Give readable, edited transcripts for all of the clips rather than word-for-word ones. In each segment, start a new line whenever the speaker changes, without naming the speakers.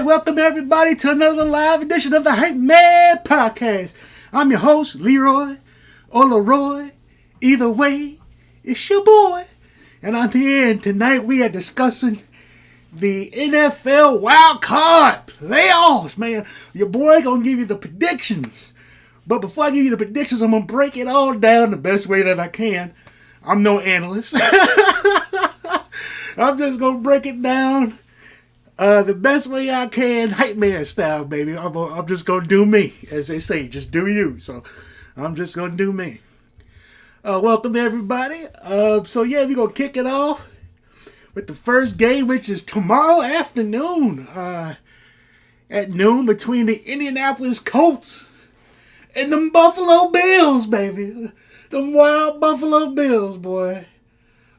welcome everybody to another live edition of the Hypeman podcast. I'm your host, Leroy, or Leroy. Either way, it's your boy. And I'm here, and tonight we are discussing the NFL Wildcard Playoffs, man. Your boy gonna give you the predictions. But before I give you the predictions, I'm gonna break it all down the best way that I can. I'm no analyst. I'm just gonna break it down the best way I can, hype man style, baby. I'm just gonna do me, as they say, just do you. So I'm just gonna do me. Welcome everybody. So yeah, we're gonna kick it off with the first game, which is tomorrow afternoon at noon between the Indianapolis Colts and them Buffalo Bills, baby. Them wild Buffalo Bills, boy.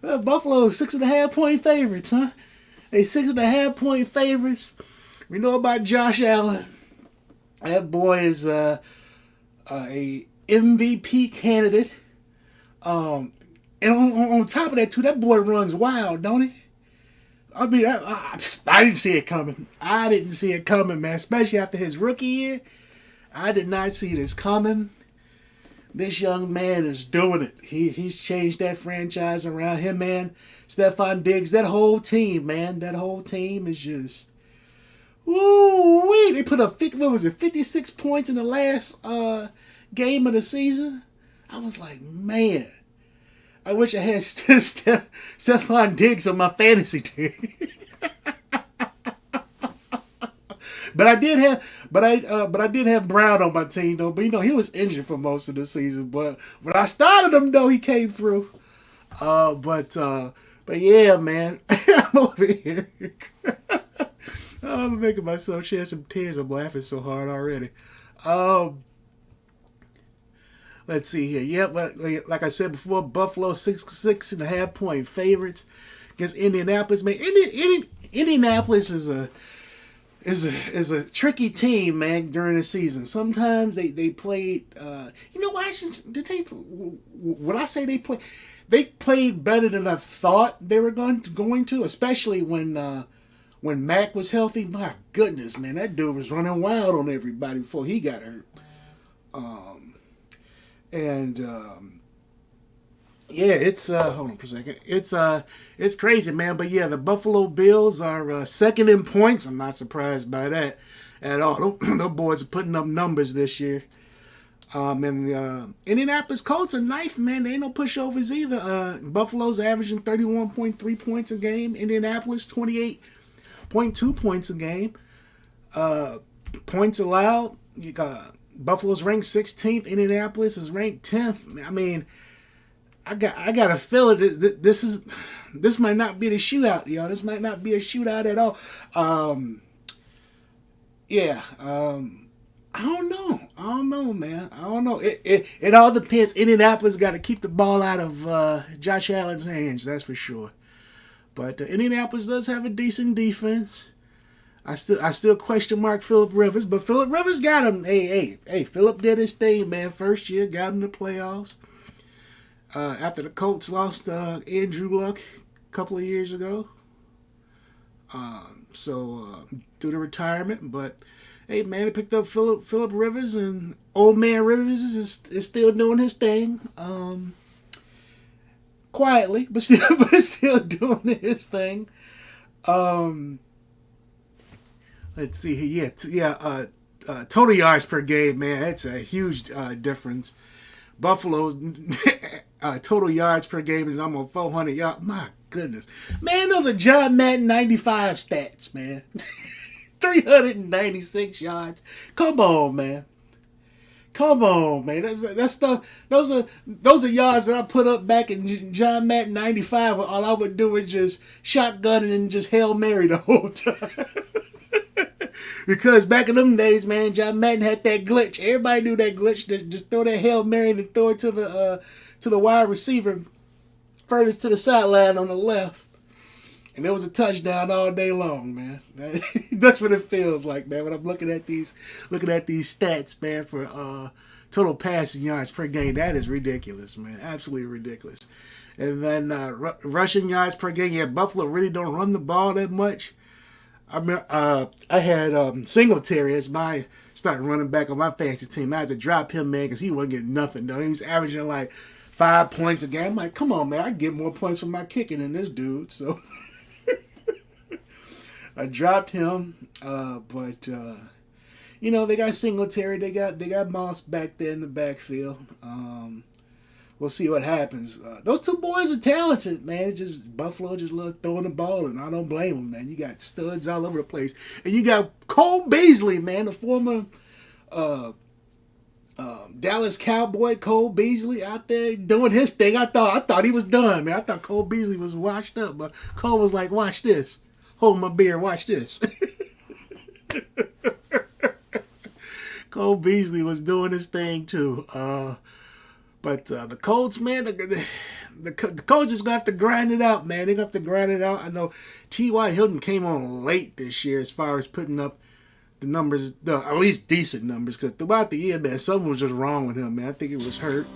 Buffalo 6.5-point favorites, huh? They 6.5-point favorites. We know about Josh Allen. That boy is a MVP candidate. And on top of that, too, that boy runs wild, don't he? I mean, I didn't see it coming. I didn't see it coming, man. Especially after his rookie year. I did not see this coming. This young man is doing it. He's changed that franchise around him, man. Stephon Diggs, that whole team, man. That whole team is just... Woo-wee! They put up 56 points in the last game of the season? I was like, man. I wish I had Stephon Diggs on my fantasy team. But I did have Brown on my team though. But you know he was injured for most of the season. But when I started him though, he came through. But yeah, man, I'm over here. I'm making myself shed some tears. I'm laughing so hard already. Let's see here. Yeah, but like I said before, Buffalo 6.5-point favorites against Indianapolis. Man, Indianapolis is a tricky team, man, during the season. Sometimes they played, you know why? When I say they played better than I thought they were going to, especially when Mac was healthy. My goodness, man, that dude was running wild on everybody before he got hurt. Yeah, it's hold on for a second. It's crazy, man. But yeah, the Buffalo Bills are second in points. I'm not surprised by that at all. Those boys are putting up numbers this year. And Indianapolis Colts are ninth, man. They ain't no pushovers either. Buffalo's averaging 31.3 points a game. Indianapolis 28.2 points a game. Points allowed. You got Buffalo's ranked 16th. Indianapolis is ranked 10th. I mean, I got a feeling this might not be the shootout, y'all. This might not be a shootout at all. I don't know, man. I don't know. It all depends. Indianapolis got to keep the ball out of Josh Allen's hands, that's for sure. But Indianapolis does have a decent defense. I still question mark Phillip Rivers, but Phillip Rivers got him. Hey, Phillip did his thing, man. First year, got him to the playoffs. After the Colts lost Andrew Luck a couple of years ago. Due to retirement. But, hey, man, they picked up Phillip Rivers, and old man Rivers is still doing his thing. Quietly, but still doing his thing. Let's see here. Total yards per game, man. That's a huge difference. Buffalo's total yards per game is almost 400 yards. My goodness. Man, those are John Madden 95 stats, man. 396 yards. Come on, man. That's stuff. Those are yards that I put up back in John Madden 95 where all I would do is just shotgun and just Hail Mary the whole time. Because back in them days, man, John Madden had that glitch. Everybody knew that glitch. That just throw that Hail Mary and throw it to the wide receiver furthest to the sideline on the left. And there was a touchdown all day long, man. That's what it feels like, man, when I'm looking at these stats, man, for total passing yards per game. That is ridiculous, man. Absolutely ridiculous. And then rushing yards per game. Yeah, Buffalo really don't run the ball that much. I had Singletary as my starting running back on my fantasy team. I had to drop him, man, because he wasn't getting nothing done. He was averaging like 5 points a game. I'm like, come on, man, I get more points from my kicking than this dude. So I dropped him, but they got Singletary, they got Moss back there in the backfield. We'll see what happens. Those two boys are talented, man. Just Buffalo just love throwing the ball, and I don't blame them, man. You got studs all over the place, and you got Cole Beasley, man, the former Dallas Cowboy Cole Beasley out there doing his thing. I thought he was done, man. I thought Cole Beasley was washed up, but Cole was like, "Watch this, hold my beer, watch this." Cole Beasley was doing his thing too. But the Colts, man, the Colts is going to have to grind it out, man. They're going to have to grind it out. I know T.Y. Hilton came on late this year as far as putting up the numbers, at least decent numbers, because throughout the year, man, something was just wrong with him, man. I think it was hurt.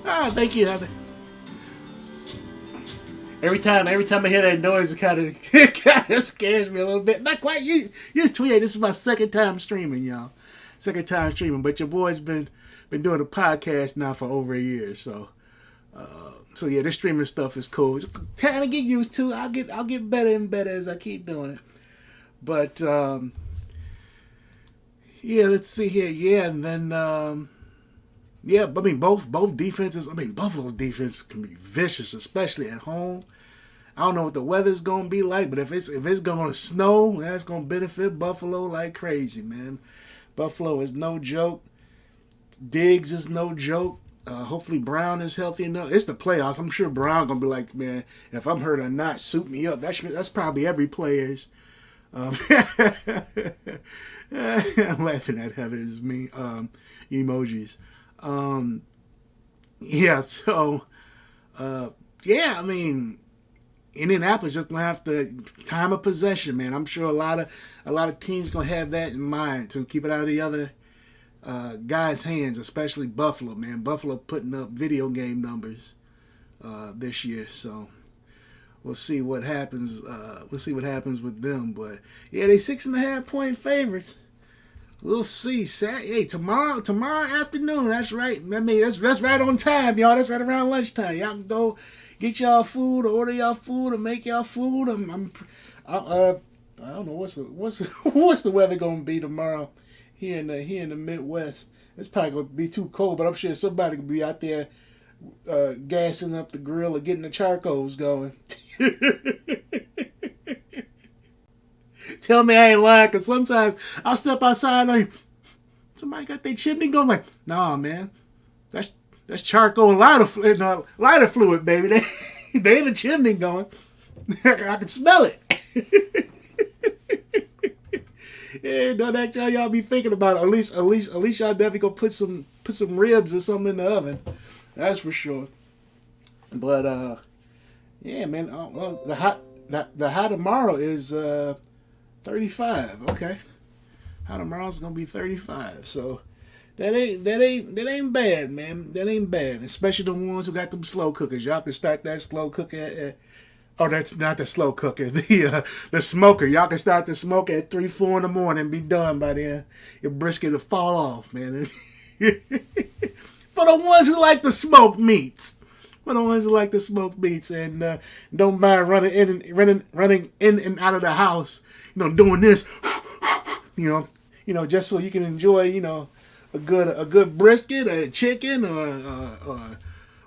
Thank you. Every time I hear that noise, it kind of scares me a little bit. Not quite. You tweet. This is my second time streaming, y'all. Second time streaming, but your boy's been doing a podcast now for over a year, so yeah, this streaming stuff is cool. Kind of get used to. I'll get better and better as I keep doing it. But yeah, let's see here. Yeah, and then I mean both defenses. I mean Buffalo's defense can be vicious, especially at home. I don't know what the weather's gonna be like, but if it's gonna snow, that's gonna benefit Buffalo like crazy, man. Buffalo is no joke. Diggs is no joke. Hopefully Brown is healthy enough. It's the playoffs. I'm sure Brown gonna be like, man, if I'm hurt or not, suit me up. That's probably every player's. I'm laughing at Heather's emojis. Yeah. So, I mean, Indianapolis just gonna have to time of possession, man. I'm sure a lot of teams gonna have that in mind to keep it out of the other guys' hands, especially Buffalo, man. Buffalo putting up video game numbers this year, so we'll see what happens. We'll see what happens with them, but yeah, they 6.5 point favorites. We'll see. Hey, tomorrow afternoon. That's right. I mean, that's right on time, y'all. That's right around lunchtime. Y'all can go get y'all food, or order y'all food, or make y'all food. I don't know what's the weather gonna be tomorrow here in the Midwest. It's probably gonna be too cold, but I'm sure somebody could be out there gassing up the grill or getting the charcoals going. Tell me I ain't lying, because sometimes I'll step outside and somebody got their chimney going. Like, nah, man, that's charcoal and lighter fluid, baby. They ain't a chimney going. I can smell it. Yeah, no, that y'all be thinking about it. At least y'all definitely go put some ribs or something in the oven. That's for sure. But yeah, man. Well, the high tomorrow is 35. Okay, high tomorrow's gonna be 35. So that ain't bad, man. That ain't bad. Especially the ones who got them slow cookers. Y'all can start that slow cooker oh, that's not the slow cooker. The smoker. Y'all can start the smoker at 3, 4 in the morning and be done by then. Your brisket will fall off, man. For the ones who like the smoked meats. For the ones who like the smoked meats and don't mind running in and out of the house, doing this, just so you can enjoy, a good brisket, a chicken, or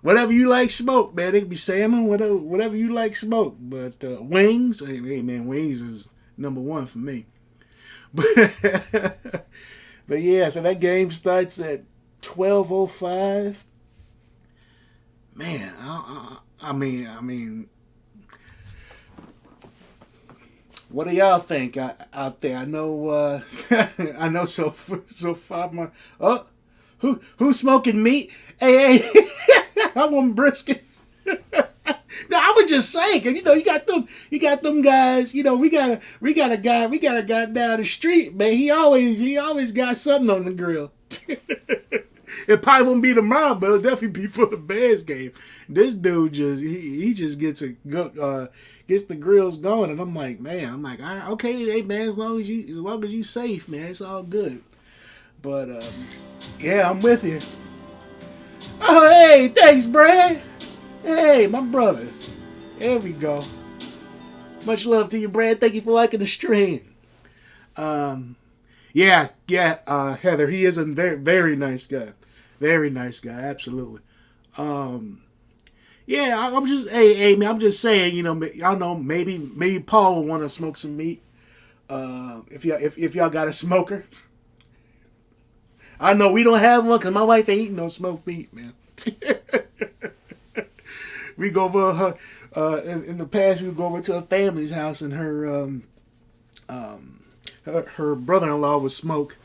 whatever you like smoked, man. It could be salmon, whatever you like smoked. But wings, hey man, wings is number one for me. But yeah, so that game starts at 12:05. Man, I mean, what do y'all think out there? I know, I know. So far, who's smoking meat? Hey, I want brisket. No, I was just saying, cause you got them guys. We got a guy down the street, man. He always got something on the grill. It probably won't be tomorrow, but it'll definitely be for the Bears game. This dude just he just gets gets the grills going, and I'm like, man, okay, hey man, as long as you safe, man, it's all good. But yeah, I'm with you. Oh, hey, thanks, Brad. Hey, my brother. There we go. Much love to you, Brad. Thank you for liking the stream. Yeah, Heather, he is a very, very nice guy. Very nice guy, absolutely. Yeah, I'm just, hey, man, I'm just saying, y'all know, maybe Paul will want to smoke some meat. If y'all got a smoker, I know we don't have one because my wife ain't eating no smoked meat, man. We go over in the past. We would go over to a family's house, and her brother-in-law would smoke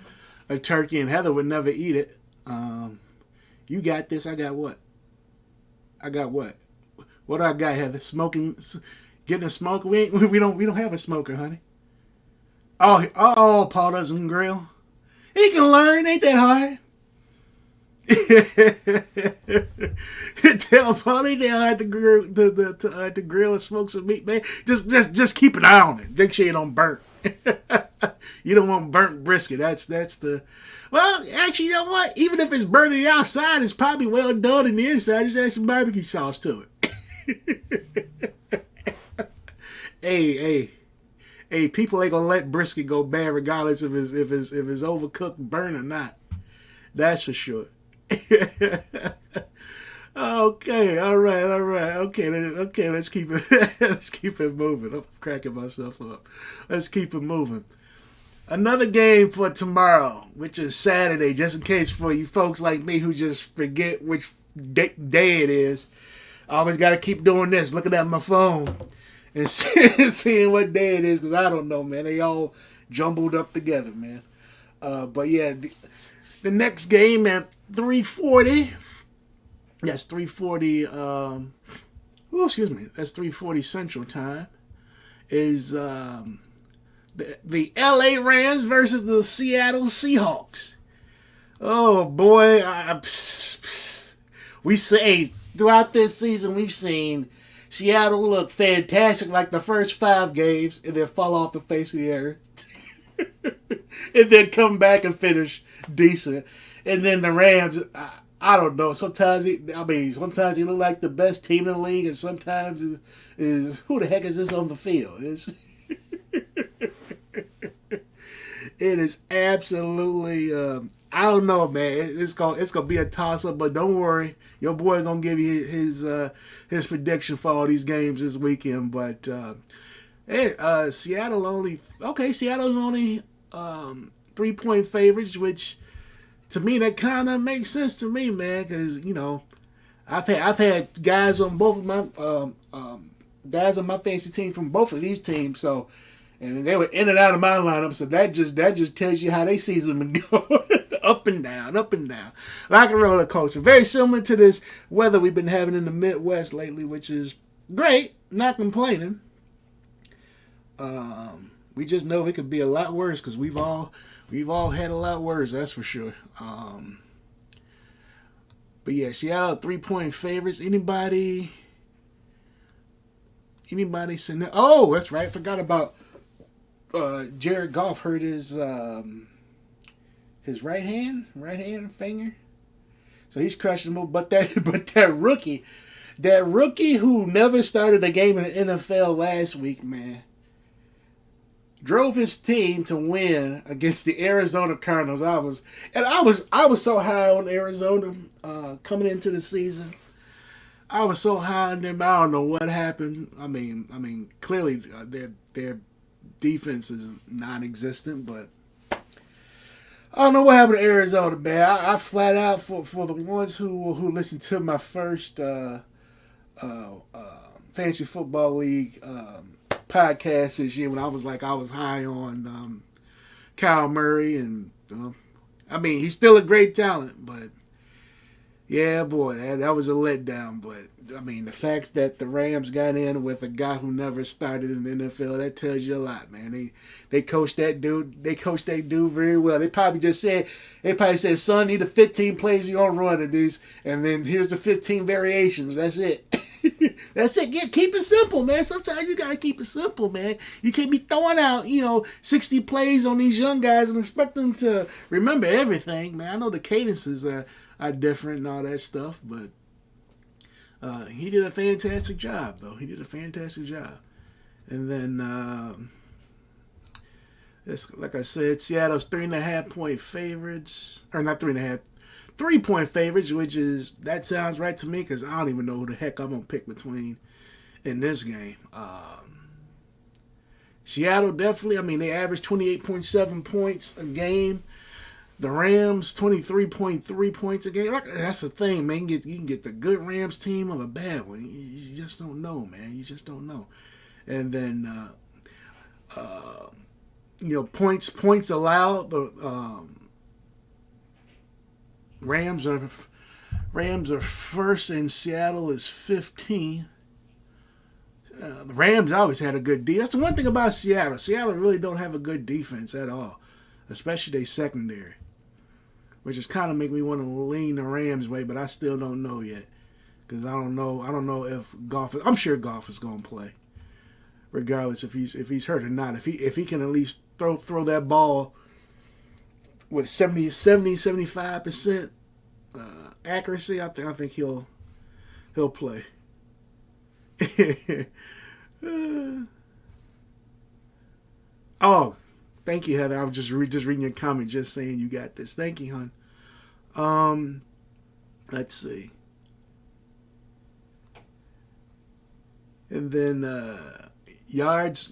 a turkey, and Heather would never eat it. You got this. I got what? What do I got, Heather? Smoking, getting a smoker. We don't have a smoker, honey. Oh, Paul doesn't grill. He can learn. Ain't that hard? Tell Paul ain't that hard to grill and smoke some meat, man. Just keep an eye on it. Make sure you don't burn. You don't want burnt brisket. That's the. Well, actually, you know what? Even if it's burnt on the outside, it's probably well done in the inside. Just add some barbecue sauce to it. Hey, people ain't gonna let brisket go bad regardless if it's overcooked, burnt or not. That's for sure. Okay, all right. Okay, let's keep it moving. I'm cracking myself up. Let's keep it moving. Another game for tomorrow, which is Saturday, just in case for you folks like me who just forget which day it is. I always got to keep doing this, looking at my phone and seeing what day it is, because I don't know, man. They all jumbled up together, man. But yeah, the next game at 3:40. That's 3:40. Excuse me. That's 3:40 Central Time. Is the LA Rams versus the Seattle Seahawks. Oh boy, we say throughout this season we've seen Seattle look fantastic like the first 5 games and then fall off the face of the earth. And then come back and finish decent. And then the Rams, I don't know. Sometimes they look like the best team in the league, and sometimes is who the heck is this on the field? It is absolutely. I don't know, man. It's gonna be a toss up, but don't worry, your boy gonna give you his prediction for all these games this weekend. But Seattle's only 3-point favorites, which to me that kind of makes sense to me, man, because I've had guys on both of my guys on my fantasy team from both of these teams, so. And they were in and out of my lineup, so that just tells you how they season been going. Up and down. Like a roller coaster. Very similar to this weather we've been having in the Midwest lately, which is great. Not complaining. We just know it could be a lot worse because we've all had a lot worse, that's for sure. But yeah, Seattle 3-point favorites. Anybody sitting there? Oh, that's right. Forgot about Jared Goff hurt his right hand finger, so he's questionable. But that rookie who never started a game in the NFL last week, man, drove his team to win against the Arizona Cardinals. I was so high on Arizona coming into the season. I was so high on them. I don't know what happened. I mean, clearly their defense is non-existent, but I don't know what happened to Arizona, man. I flat out for the ones who listened to my first fantasy football league podcast this year when I was high on Kyle Murray, and he's still a great talent, but Yeah, boy, that was a letdown. But I mean, the fact that the Rams got in with a guy who never started in the NFL, that tells you a lot, man. They coached that dude. They coached that dude very well. They probably said, son, need the 15 plays you're gonna run in these, and then here's the 15 variations. That's it. That's it. Keep it simple, man. Sometimes you gotta keep it simple, man. You can't be throwing out, 60 plays on these young guys and expect them to remember everything, man. I know the cadences are different and all that stuff, but he did a fantastic job, though. He did a fantastic job. And then, like I said, Seattle's 3.5-point favorites, or not 3.5, 3-point favorites, that sounds right to me because I don't even know who the heck I'm gonna pick between in this game. Seattle definitely. I mean, they average 28.7 points a game. The Rams 23.3 points a game. That's the thing, man. You can get the good Rams team or the bad one. You just don't know, man. You just don't know. And then points allowed. The Rams are first, and Seattle is 15. The Rams always had a good defense. That's the one thing about Seattle. Seattle really don't have a good defense at all, especially their secondary, which is kind of make me want to lean the Rams way, but I still don't know yet because I don't know if Goff. I'm sure Goff is going to play, regardless if he's hurt or not. If he can at least throw that ball with 75% accuracy, I think he'll play. Oh, thank you, Heather. I was just reading your comment, just saying you got this. Thank you, hon. Let's see. And then yards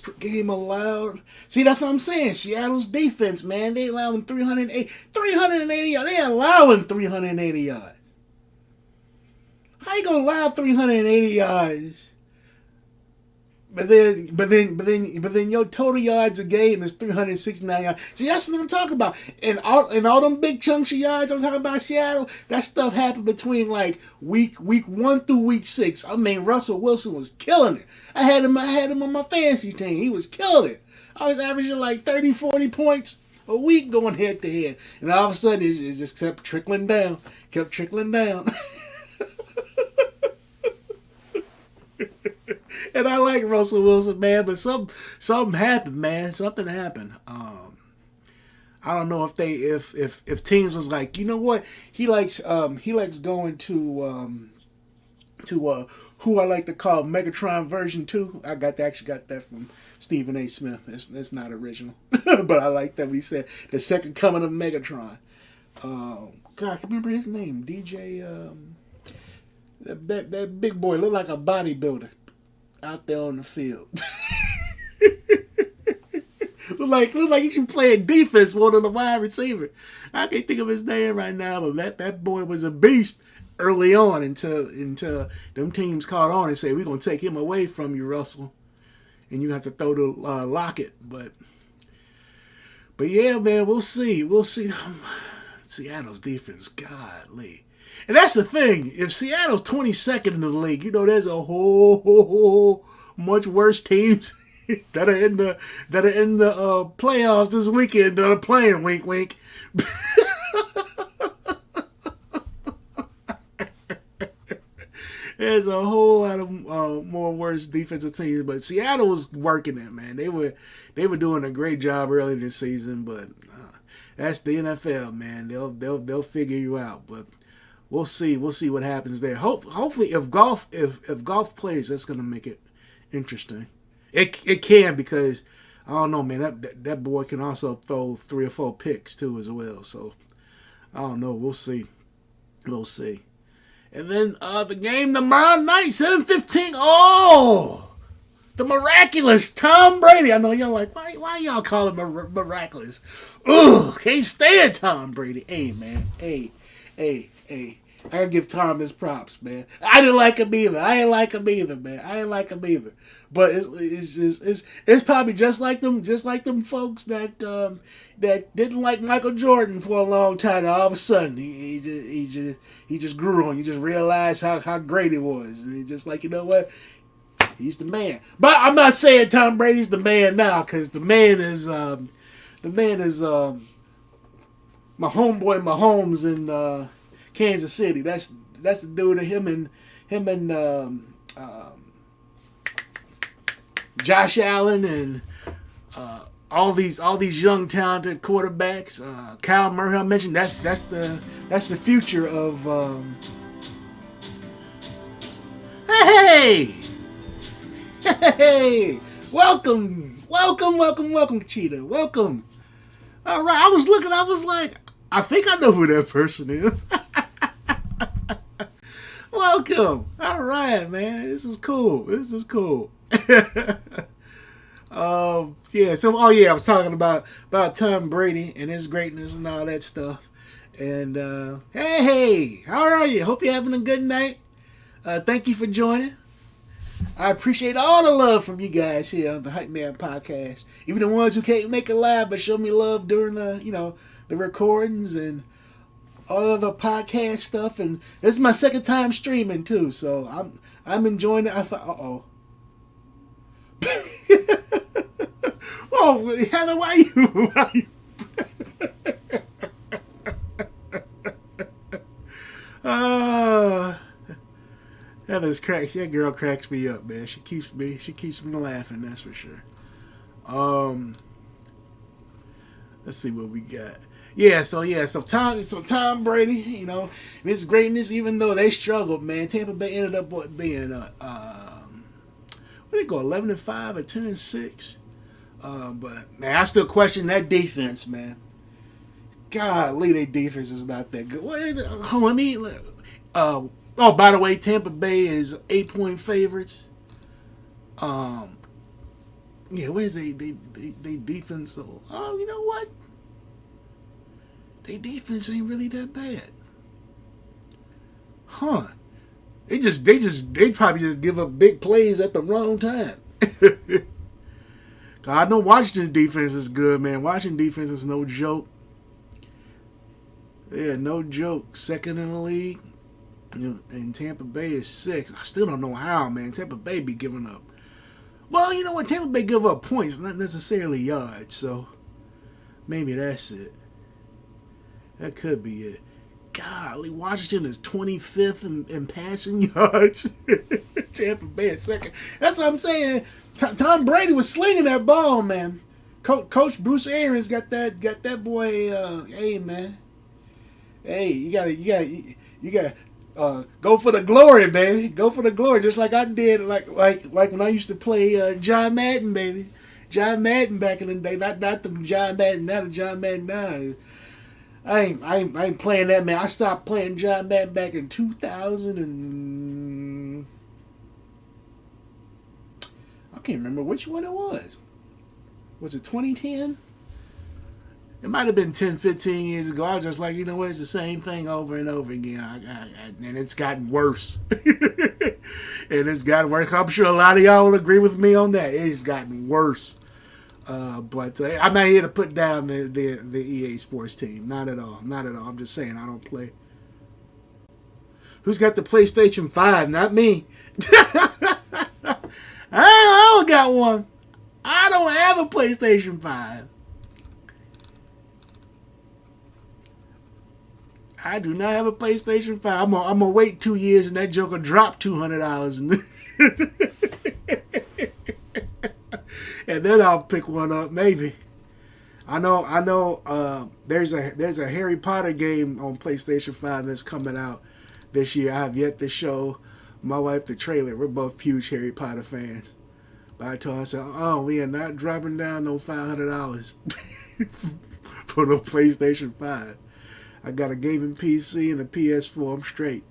per game allowed. See, that's what I'm saying. Seattle's defense, man, they allowing 380 yards. They allowing 380 yards. How you gonna allow 380 yards? But then your total yards a game is 369 yards. See, that's what I'm talking about. And all them big chunks of yards I'm talking about Seattle, that stuff happened between like week 1 through week 6. I mean, Russell Wilson was killing it. I had him on my fantasy team. He was killing it. I was averaging like 30, 40 points a week going head to head. And all of a sudden it just kept trickling down. And I like Russell Wilson, man, but something happened, man. Something happened. I don't know if teams was like, you know what, he likes going to who I like to call Megatron version 2. I actually got that from Stephen A. Smith. It's not original, but I like that he said the second coming of Megatron. God, I can remember his name. DJ. That big boy looked like a bodybuilder out there on the field. look like he should play defense more than a wide receiver. I can't think of his name right now, but that boy was a beast early on until them teams caught on and said, we're gonna take him away from you, Russell, and you have to throw the Lockett. But yeah, man, we'll see. Seattle's defense, godly. And that's the thing. If Seattle's 22nd in the league, there's a whole much worse teams that are in the playoffs this weekend that are playing. Wink, wink. There's a whole lot of more worse defensive teams, but Seattle was working it, man. They were doing a great job early this season, but that's the NFL, man. They'll figure you out, but. We'll see what happens there. Hopefully, if golf plays, that's gonna make it interesting. It can, because I don't know, man. That boy can also throw 3 or 4 picks too as well. So I don't know. We'll see. And then the game tomorrow night, 7:15. Oh, the miraculous Tom Brady. I know y'all like, why y'all call him miraculous? Ugh, can't stand Tom Brady. Hey, man. Hey. I gotta give Tom his props, man. I didn't like him either. I ain't like him either, man. I ain't like him either. But it's probably just like them folks that didn't like Michael Jordan for a long time. And all of a sudden, he just grew on. You just realized how great he was. And he just like, you know what? He's the man. But I'm not saying Tom Brady's the man now, because the man is my homeboy Mahomes in Kansas City. That's the dude of him and Josh Allen and all these young talented quarterbacks. Kyle Murray, I mentioned that's the future of. Hey, welcome, Cheetah, welcome. All right, I was looking, I was like, I think I know who that person is. Welcome. All right, man. This is cool. Yeah. So, I was talking about Tom Brady and his greatness and all that stuff. And hey, how are you? Hope you're having a good night. Thank you for joining. I appreciate all the love from you guys here on the Hypeman podcast. Even the ones who can't make it live, but show me love during the recordings and all of the podcast stuff. And this is my second time streaming too, so I'm enjoying it. Oh, Heather, why you? That girl cracks me up, man. She keeps me laughing, that's for sure. Let's see what we got. So Tom Brady, and his greatness, even though they struggled, man, Tampa Bay ended up being what they go 11-5 or 10-6. But man, I still question that defense, man. Golly, their defense is not that good. By the way, Tampa Bay is 8-point favorites. Where's they defense? Oh, you know what? Their defense ain't really that bad. Huh. They probably just give up big plays at the wrong time. I know Washington's defense is good, man. Washington defense is no joke. Yeah, no joke. Second in the league. And Tampa Bay is 6th. I still don't know how, man. Tampa Bay be giving up. Well, you know what? Tampa Bay give up points, not necessarily yards. So maybe that's it. That could be it. Golly, Washington is 25th in passing yards. Tampa Bay is 2nd. That's what I'm saying. Tom Brady was slinging that ball, man. Coach Bruce Arians got that boy. Hey, man. Hey, you gotta go for the glory, baby. Go for the glory, just like I did, like when I used to play John Madden, baby. John Madden back in the day, not the John Madden now, the John Madden now. I ain't playing that, man. I stopped playing John Madden back in 2000 and I can't remember which one it was. Was it 2010? It might have been 10, 15 years ago. I was just like, you know what? It's the same thing over and over again. And it's gotten worse. I'm sure a lot of y'all will agree with me on that. It's gotten worse. But I'm not here to put down the EA Sports team. Not at all. I'm just saying I don't play. Who's got the PlayStation 5? Not me. I don't got one. I don't have a PlayStation 5. I do not have a PlayStation 5. I'm gonna wait 2 years and that joker drop $200 and then I'll pick one up maybe. I know. There's a Harry Potter game on PlayStation 5 that's coming out this year. I have yet to show my wife the trailer. We're both huge Harry Potter fans. But I told her, I said, "Oh, we are not dropping down no $500 for no PlayStation 5. I got a gaming PC and a PS4. I'm straight."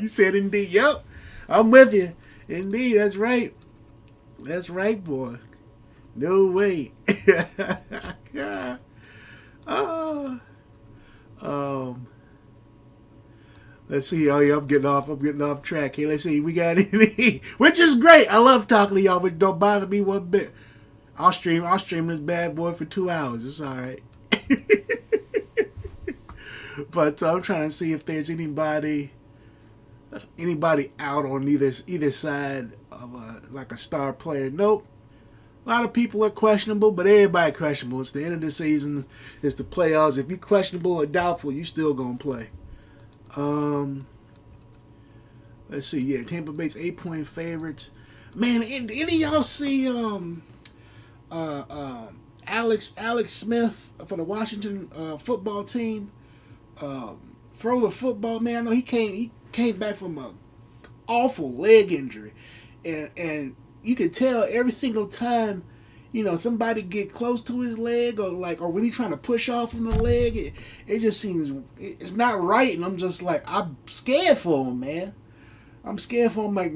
You said indeed. Yep. I'm with you. Indeed, that's right. That's right, boy. No way. Let's see. Oh yeah, I'm getting off track here. Let's see. We got any, which is great. I love talking to y'all, but don't bother me one bit. I'll stream this bad boy for 2 hours. It's all right. But I'm trying to see if there's anybody out on either side of like a star player. Nope. A lot of people are questionable, but everybody questionable. It's the end of the season. It's the playoffs. If you're questionable or doubtful, you still gonna play. Let's see. Yeah, Tampa Bay's 8-point favorites. Man, any of y'all see Alex Smith for the Washington football team throw the football? Man, I know he came back from a awful leg injury, and you could tell every single time, somebody get close to his leg or when he's trying to push off from the leg, it just seems it's not right, and I'm just like, I'm scared for him, man. I'm scared for him, I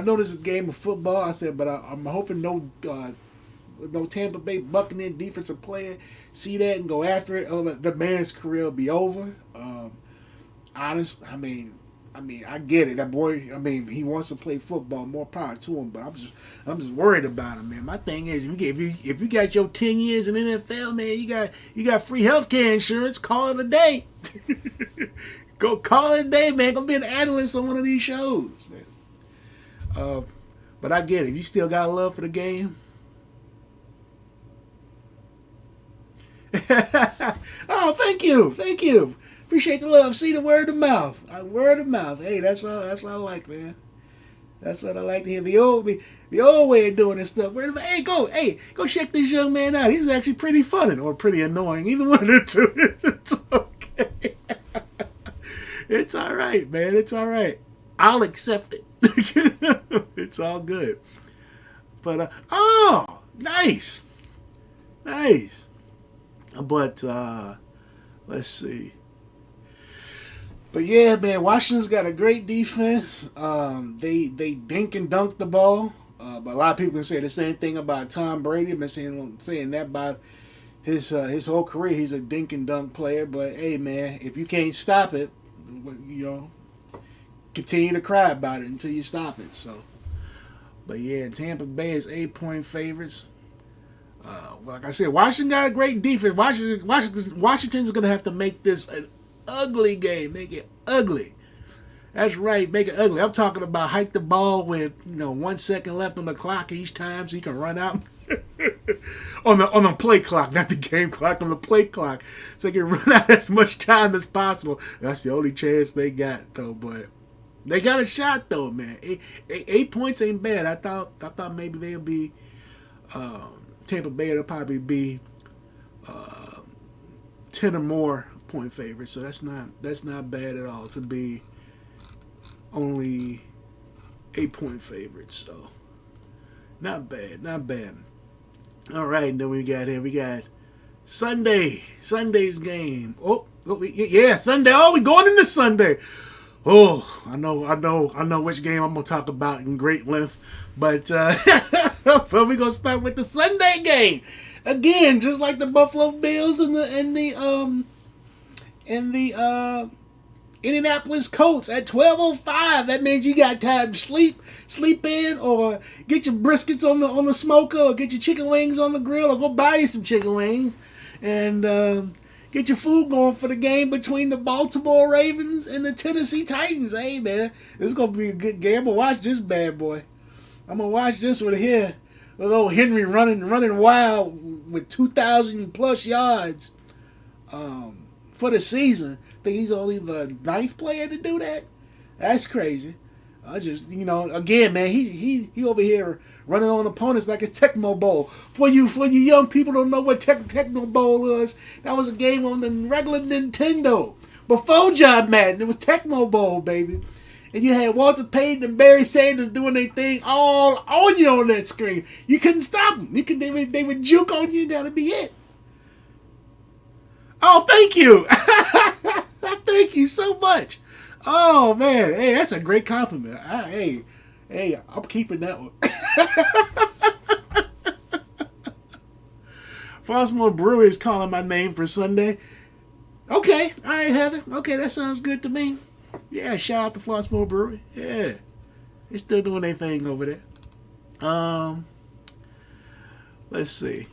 know this is a game of football, I said, but I'm hoping no Tampa Bay Buccaneer defensive player see that and go after it. The man's career will be over. I get it. That boy, he wants to play football. More power to him. But I'm just worried about him, man. My thing is, if you got your 10 years in NFL, man, you got free healthcare insurance. Call it a day. Go call it a day, man. Go be an analyst on one of these shows, man. But I get it. If you still got love for the game. Oh, thank you. Appreciate the love. See, the word of mouth. Word of mouth. Hey, that's what I like, man. That's what I like to hear. The old way of doing this stuff. Word of mouth. Hey, go check this young man out. He's actually pretty funny or pretty annoying. Either one of the two. It's okay. It's all right, man. It's all right. I'll accept it. It's all good. But nice. But let's see. But yeah, man, Washington's got a great defense. They dink and dunk the ball. But a lot of people can say the same thing about Tom Brady. I've been saying that about his whole career. He's a dink and dunk player. But hey, man, if you can't stop it, continue to cry about it until you stop it. So, but yeah, Tampa Bay is 8-point favorites. Like I said, Washington got a great defense. Washington's going to have to make this an ugly game. Make it ugly. That's right, make it ugly. I'm talking about hike the ball with 1 second left on the clock each time so you can run out. on the play clock, not the game clock, on the play clock. So you can run out as much time as possible. That's the only chance they got, though. But they got a shot, though, man. 8 points ain't bad. I thought maybe they'll be Tampa Bay will probably be 10 or more point favorites. So that's not bad at all to be only 8-point favorites. So not bad. All right, and then we got Sunday's game. Yeah, Sunday. Oh, we going into Sunday. Oh, I know which game I'm gonna talk about in great length, but we're gonna start with the Sunday game again, just like the Buffalo Bills and the Indianapolis Colts at 12:05. That means you got time to sleep in, or get your briskets on the smoker, or get your chicken wings on the grill, or go buy you some chicken wings, and get your food going for the game between the Baltimore Ravens and the Tennessee Titans. Hey, man, this is going to be a good game. I'm going to watch this bad boy. I'm going to watch this one here with old Henry running wild with 2,000 plus yards for the season. I think he's only the 9th player to do that. That's crazy. I just, again, man, he over here running on opponents like a Tecmo Bowl. For you young people don't know what Tecmo Bowl is, that was a game on the regular Nintendo. Before John Madden, it was Tecmo Bowl, baby. And you had Walter Payton and Barry Sanders doing their thing all on you on that screen. You couldn't stop them. They would juke on you, and that'd be it. Oh, thank you. Thank you so much. Oh, man. Hey, that's a great compliment. Hey, I'm keeping that one. Frostmore Brewery is calling my name for Sunday. Okay, all right, Heather. Okay, that sounds good to me. Yeah, shout out to Flossmoor Brewery. Yeah, they still doing their thing over there. Let's see.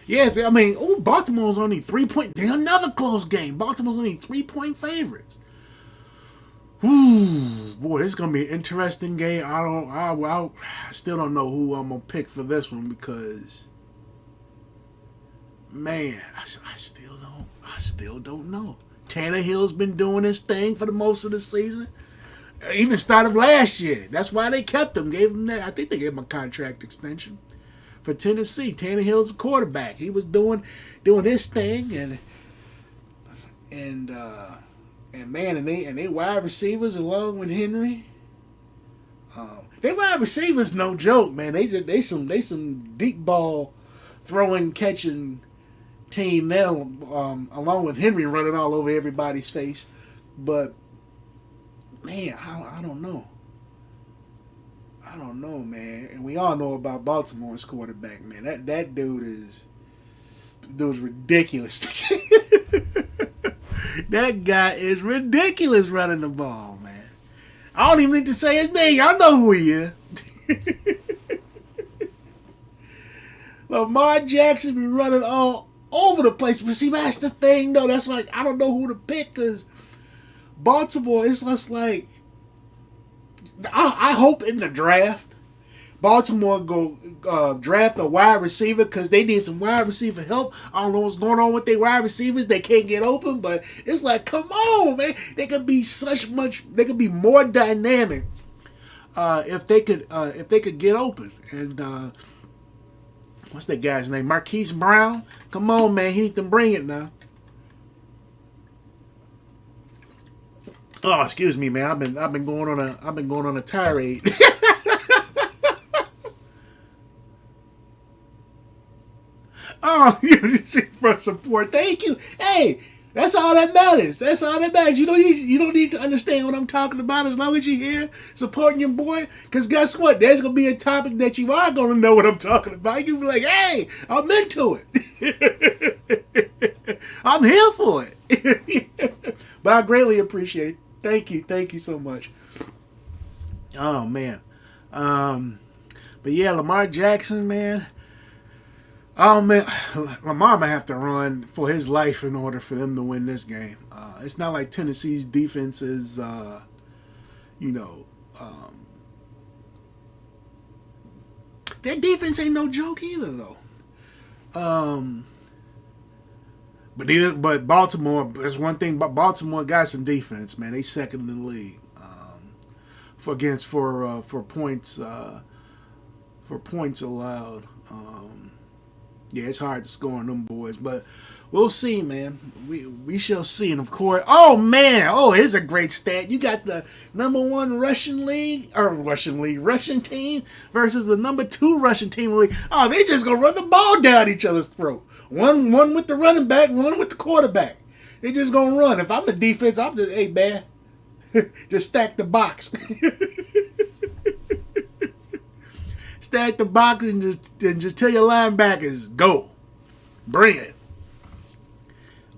Yes, I mean, Baltimore's only 3 point. They're another close game. Baltimore's only 3 point favorites. Ooh, boy, this is gonna be an interesting game. I still don't know who I'm gonna pick for this one because, man, I still don't know. Tannehill's been doing his thing for the most of the season, even start of last year. That's why they kept him, gave him that. I think they gave him a contract extension for Tennessee. Tannehill's a quarterback. He was doing his thing, and man, and they wide receivers along with Henry. They wide receivers no joke, man. They some deep ball throwing catching team now, along with Henry running all over everybody's face. But man, I don't know. I don't know, man. And we all know about Baltimore's quarterback, man. That dude's ridiculous. That guy is ridiculous running the ball, man. I don't even need to say his name. Y'all know who he is. Lamar Jackson be running all over the place. But see, that's the thing, though. That's like, I don't know who to pick because Baltimore, it's just like, I hope in the draft, Baltimore go draft a wide receiver because they need some wide receiver help. I don't know what's going on with their wide receivers. They can't get open, but it's like, come on, man. They could be they could be more dynamic if they could get open. And what's that guy's name? Marquise Brown. Come on, man. He needs to bring it now. Oh, excuse me, man. I've been going on a tirade. Oh, you just for support. Thank you. Hey, that's all that matters. That's all that matters. You don't need to understand what I'm talking about as long as you're here supporting your boy. Because guess what? There's gonna be a topic that you are gonna know what I'm talking about. You be like, hey, I'm into it. I'm here for it. But I greatly appreciate it. Thank you so much. Oh man. But yeah, Lamar Jackson, man. Oh man, Lamar might have to run for his life in order for them to win this game. It's not like Tennessee's defense is, you know, their defense ain't no joke either, though. But Baltimore. There's one thing, but Baltimore got some defense, man. They second in the league for points allowed. Yeah, it's hard to score on them boys, but we'll see, man. We shall see. And of course, oh man, here's a great stat. You got the number one Russian team versus the number two Russian team in the league. Oh, they just gonna run the ball down each other's throat. One with the running back, one with the quarterback. They just gonna run. If I'm the defense, I'm just, hey man, just stack the box. Stack the box and just tell your linebackers, go. Bring it.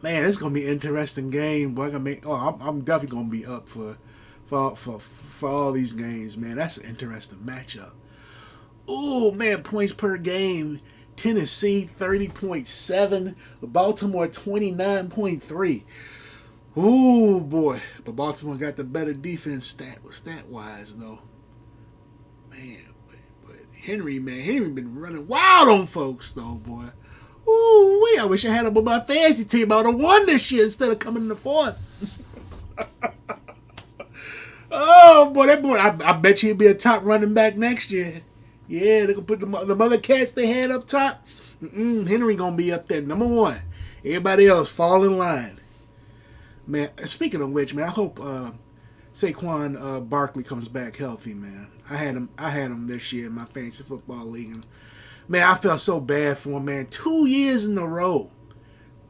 Man, it's gonna be an interesting game. Boy, I'm definitely gonna be up for all these games, man. That's an interesting matchup. Oh man, points per game. Tennessee 30.7, Baltimore 29.3. Oh boy, but Baltimore got the better defense stat wise though. Man. Henry been running wild on folks, though, boy. Ooh, I wish I had him on my fantasy team. I would have won this year instead of coming in the fourth. Oh, boy, that boy, I bet you he'll be a top running back next year. Yeah, they can put the other cats they had up top. Henry going to be up there, number one. Everybody else fall in line. Man, speaking of which, man, I hope Saquon Barkley comes back healthy, man. I had him this year in my fantasy football league, and man, I felt so bad for him, man. 2 years in a row,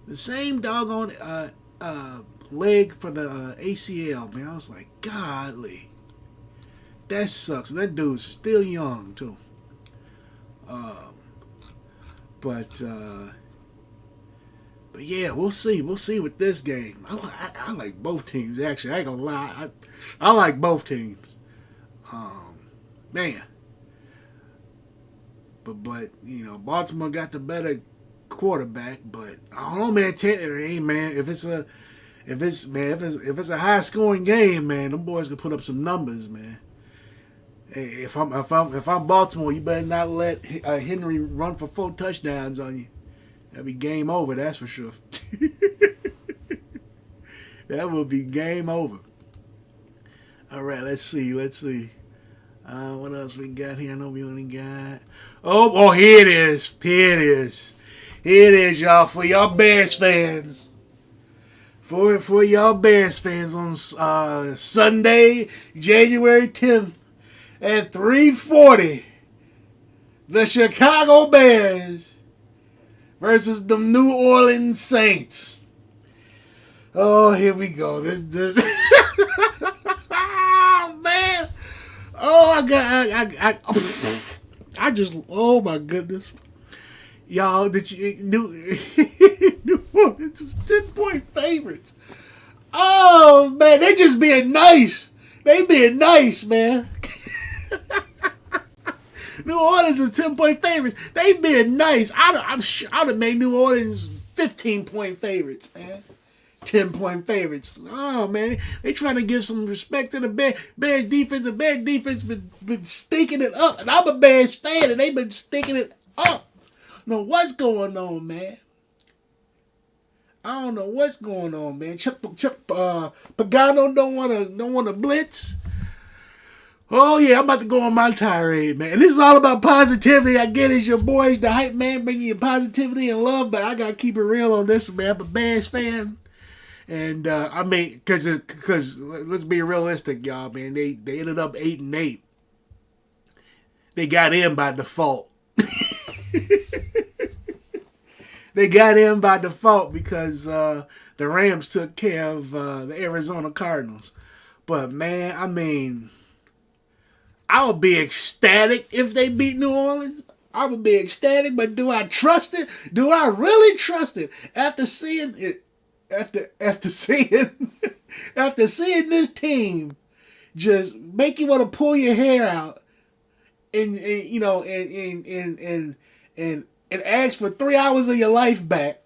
the same doggone leg for the ACL, man. I was like, golly, that sucks. And that dude's still young too. But But yeah, we'll see. We'll see with this game. I like both teams, actually. I ain't gonna lie. I like both teams. Man. But Baltimore got the better quarterback. But I don't know, man. Hey, man, if it's a high scoring game, man, them boys can put up some numbers, man. Hey, if I'm Baltimore, you better not let Henry run for 4 touchdowns on you. That'll be game over, that's for sure. That will be game over. All right, let's see. What else we got here? I know we only got. Oh, here it is. Here it is, y'all. For y'all Bears fans. For y'all Bears fans on Sunday, January 10th at 3:40, the Chicago Bears versus the New Orleans Saints. Oh, here we go. This. Oh, man. Oh, I just, oh my goodness. Y'all, New Orleans is 10-point favorites. Oh, man, they just being nice. They being nice, man. New Orleans is 10-point favorites. They being nice. I'd have made New Orleans 15-point favorites, man. 10-point favorites. Oh, man. They trying to give some respect to the Bears defense. The Bears defense been stinking it up. And I'm a Bears fan, and they've been stinking it up. I don't know what's going on, man. I don't know what's going on, man. Pagano don't wanna blitz. Oh yeah, I'm about to go on my tirade, man. And this is all about positivity. I get it's your boys, the hype man, bringing you positivity and love, but I gotta keep it real on this, man. I'm a Bears fan. And I mean, cause let's be realistic, y'all, man. They ended up 8-8. They got in by default. They got in by default because the Rams took care of the Arizona Cardinals. But man, I mean, I would be ecstatic if they beat New Orleans. I would be ecstatic, but do I trust it? Do I really trust it? After seeing it. After seeing this team just make you want to pull your hair out and ask for 3 hours of your life back.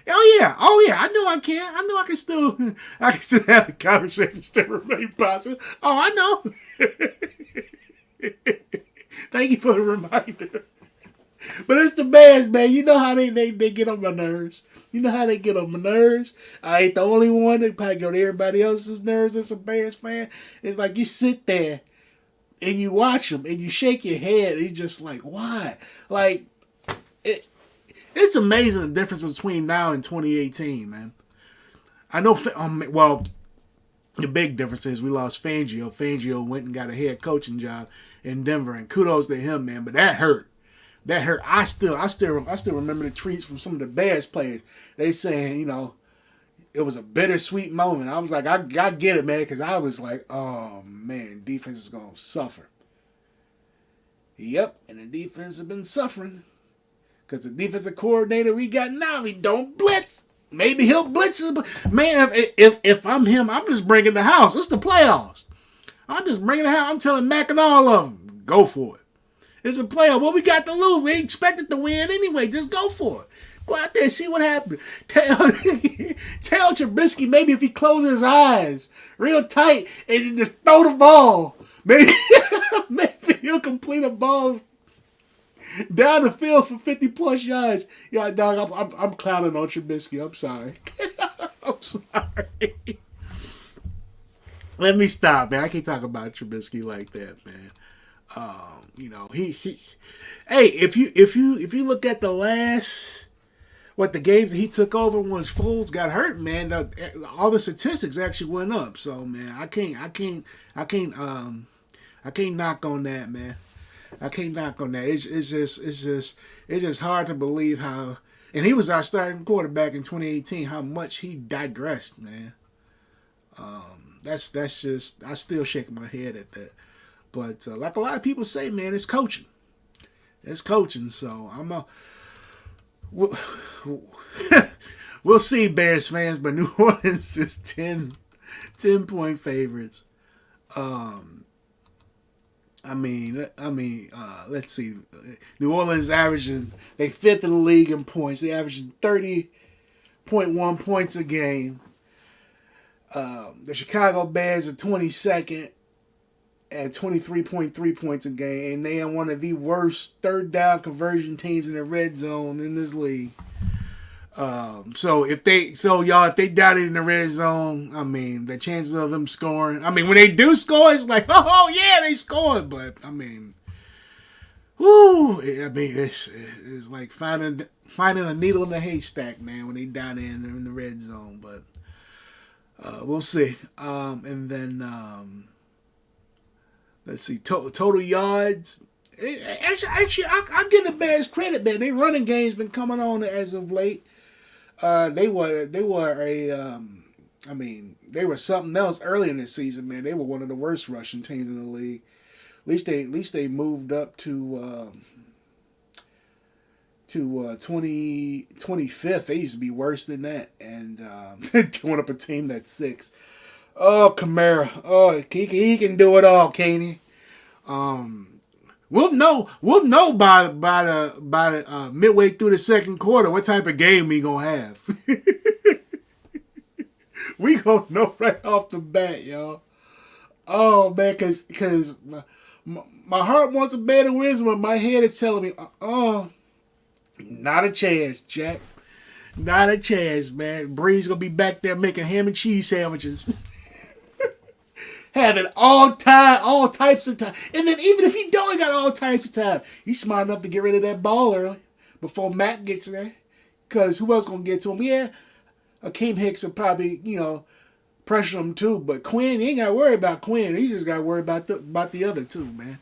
Oh yeah, I know I can. I know I can still have a conversation, still remain positive. Oh, I know. Thank you for the reminder. But it's the Bears, man. You know how they get on my nerves. You know how they get on my nerves. I ain't the only one. They probably go to everybody else's nerves as a Bears fan. It's like you sit there and you watch them and you shake your head and you're just like, why? Like, it's amazing the difference between now and 2018, man. I know, well, the big difference is we lost Fangio. Fangio went and got a head coaching job in Denver, and kudos to him, man. But that hurt. That hurt. I still remember the tweets from some of the Bears players. They saying, it was a bittersweet moment. I was like, I get it, man, because I was like, oh man, defense is gonna suffer. Yep, and the defense has been suffering because the defensive coordinator we got now, he don't blitz. Maybe he'll blitz. Man, if I'm him, I'm just bringing the house. It's the playoffs. I'm just bringing the house. I'm telling Mac and all of them, go for it. It's a playoff. What we got to lose? We expected to win anyway. Just go for it. Go out there and see what happens. Tell Trubisky maybe if he closes his eyes real tight and just throw the ball, maybe he'll complete a ball down the field for 50+ yards. Yeah, dog, I'm clowning on Trubisky. I'm sorry. I'm sorry. Let me stop, man. I can't talk about Trubisky like that, man. Hey, if you look at the last the games that he took over once Foles got hurt, man, all the statistics actually went up. So man, I can't knock on that, man. I can't knock on that. It's just hard to believe how, and he was our starting quarterback in 2018. How much he digressed, man. That's just, I still shake my head at that. But like a lot of people say, man, it's coaching. It's coaching. So we'll, we'll see, Bears fans. But New Orleans is 10-point favorites. Let's see. New Orleans averaging, they fifth in the league in points. They averaging 30.1 points a game. The Chicago Bears are 22nd at 23.3 points a game, and they are one of the worst third down conversion teams in the red zone in this league. So if they down it in the red zone, I mean, the chances of them scoring, I mean, when they do score, it's like, oh yeah, they scored, but I mean, it's like finding a needle in a haystack, man, when they down there in the red zone, but we'll see. And then let's see, total yards. Actually, I give the Bears credit, man. Their running game's been coming on as of late. They were something else early in the season, man. They were one of the worst rushing teams in the league. At least they moved up to 25th. They used to be worse than that, and going up a team that's 6th. Oh, Kamara. Oh, he can do it all, can't he? We'll know by the midway through the second quarter what type of game we gonna have. We gonna know right off the bat, y'all. Oh man, cause my heart wants a better win, but my head is telling me, not a chance, Jack. Not a chance, man. Bree's gonna be back there making ham and cheese sandwiches. Having all types of time. And then even if he don't got all types of time, he's smart enough to get rid of that ball early before Matt gets there. Because who else going to get to him? Yeah, Akeem Hicks will probably, pressure him too. But Quinn, he ain't got to worry about Quinn. He just got to worry about the other two, man.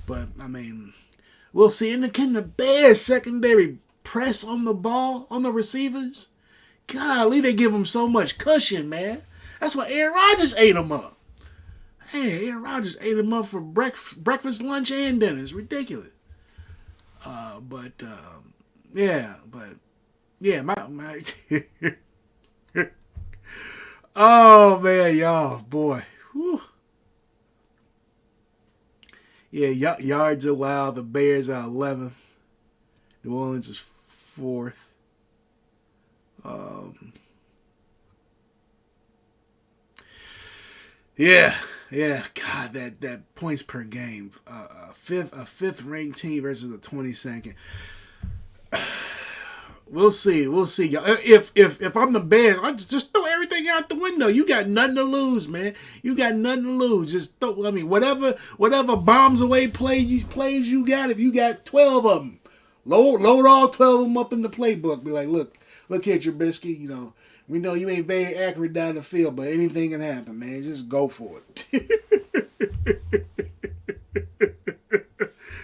But, I mean, we'll see. And can the Bears secondary press on the ball, on the receivers? Golly, they give them so much cushion, man. That's why Aaron Rodgers ate them up. Hey, Aaron Rodgers ate him up for breakfast, lunch, and dinner. It's ridiculous. My oh man, y'all, boy. Whew. Yeah, yards allowed. The Bears are 11th. New Orleans is 4th. Yeah, God, that points per game. A fifth ranked team versus a 22nd. We'll see. Y'all. If I'm the Bears, I just throw everything out the window. You got nothing to lose, man. You got nothing to lose. Just throw. I mean, whatever bombs away plays you got. If you got 12 of them, load all 12 of them up in the playbook. Be like, look here, Trubisky. We know you ain't very accurate down the field, but anything can happen, man. Just go for it.